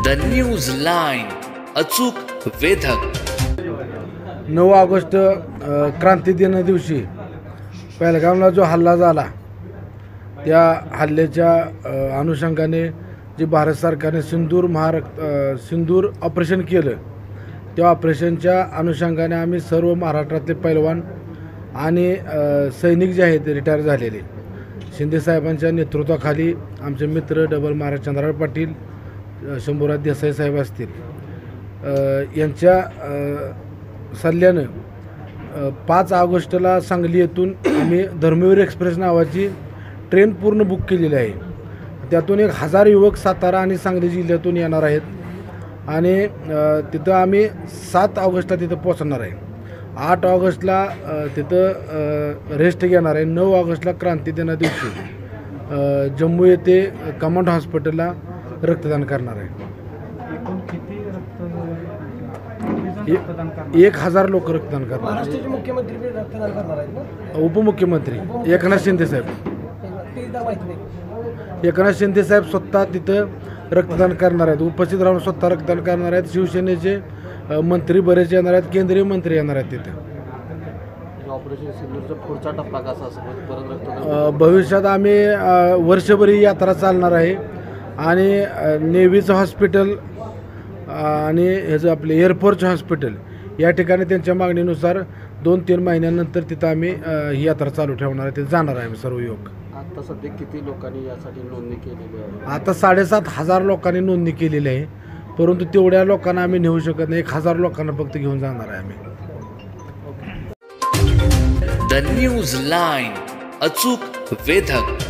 The news line, अचूक वेधक. 9 August क्रांती दिना दिवशी पहलगामला जो हल्ला झाला त्या हल्ल्याच्या अनुषंगाने जे भारत सरकारने सिंदूर ऑपरेशन केलं त्या ऑपरेशनच्या अनुषंगाने आम्ही सर्व महाराष्ट्रातले पैलवान आणि सैनिक जे आहेत रिटायर झालेले शिंदे साहेबांच्या नेतृत्वाखाली आमचे मित्र डबल महाराज चंद्रराव पाटील, शंभूराज देसाई साहेब असतील यांच्या सल्ल्यानं 5 ऑगस्टला सांगली येथून आम्ही धर्मवीर एक्सप्रेस नावाची ट्रेन पूर्ण बुक केलेली आहे. त्यातून 1000 युवक सातारा आणि सांगली जिल्ह्यातून येणार आहेत आणि तिथं आम्ही 7 ऑगस्टला तिथं पोहोचणार आहे. 8 ऑगस्टला तिथं रेस्ट घेणार आहे. 9 ऑगस्टला क्रांती दिना दिवशी जम्मू येथे कमांड हॉस्पिटलला रक्तदान करणार आहे. 1000 लोक रक्तदान करणार. महाराष्ट्राचे मुख्यमंत्री रक्तदान करणार आहेत ना? उपमुख्यमंत्री एकनाथ शिंदे साहेब स्वतः तिथं रक्तदान करणार आहेत. उपस्थित राहून स्वतः रक्तदान करणार आहेत. शिवसेनेचे मंत्री बरेच येणार आहेत, केंद्रीय मंत्री येणार आहेत तिथे. ऑपरेशन सिंदूरचा पुढचा टप्पा कसा असेल? भविष्यात आम्ही वर्षभर ही यात्रा चालणार आहे आणि नेव्हीचं हॉस्पिटल आणि ह्याचं आपले एअरफोर्स हॉस्पिटल या ठिकाणी त्यांच्या मागणीनुसार 2-3 महिन्यानंतर तिथं आम्ही ही यात्रा चालू ठेवणार आहे. तिथे जाणार आहे सर्व युवक. आता सध्या किती लोकांनी यासाठी नोंदणी केलेली आहे? आता 7,500 लोकांनी नोंदणी केलेली आहे, परंतु तेवढ्या लोकांना आम्ही नेऊ शकत नाही. 1000 लोकांना फक्त घेऊन जाणार आहे आम्ही. द न्यूज लाईन, अचूक वेधक.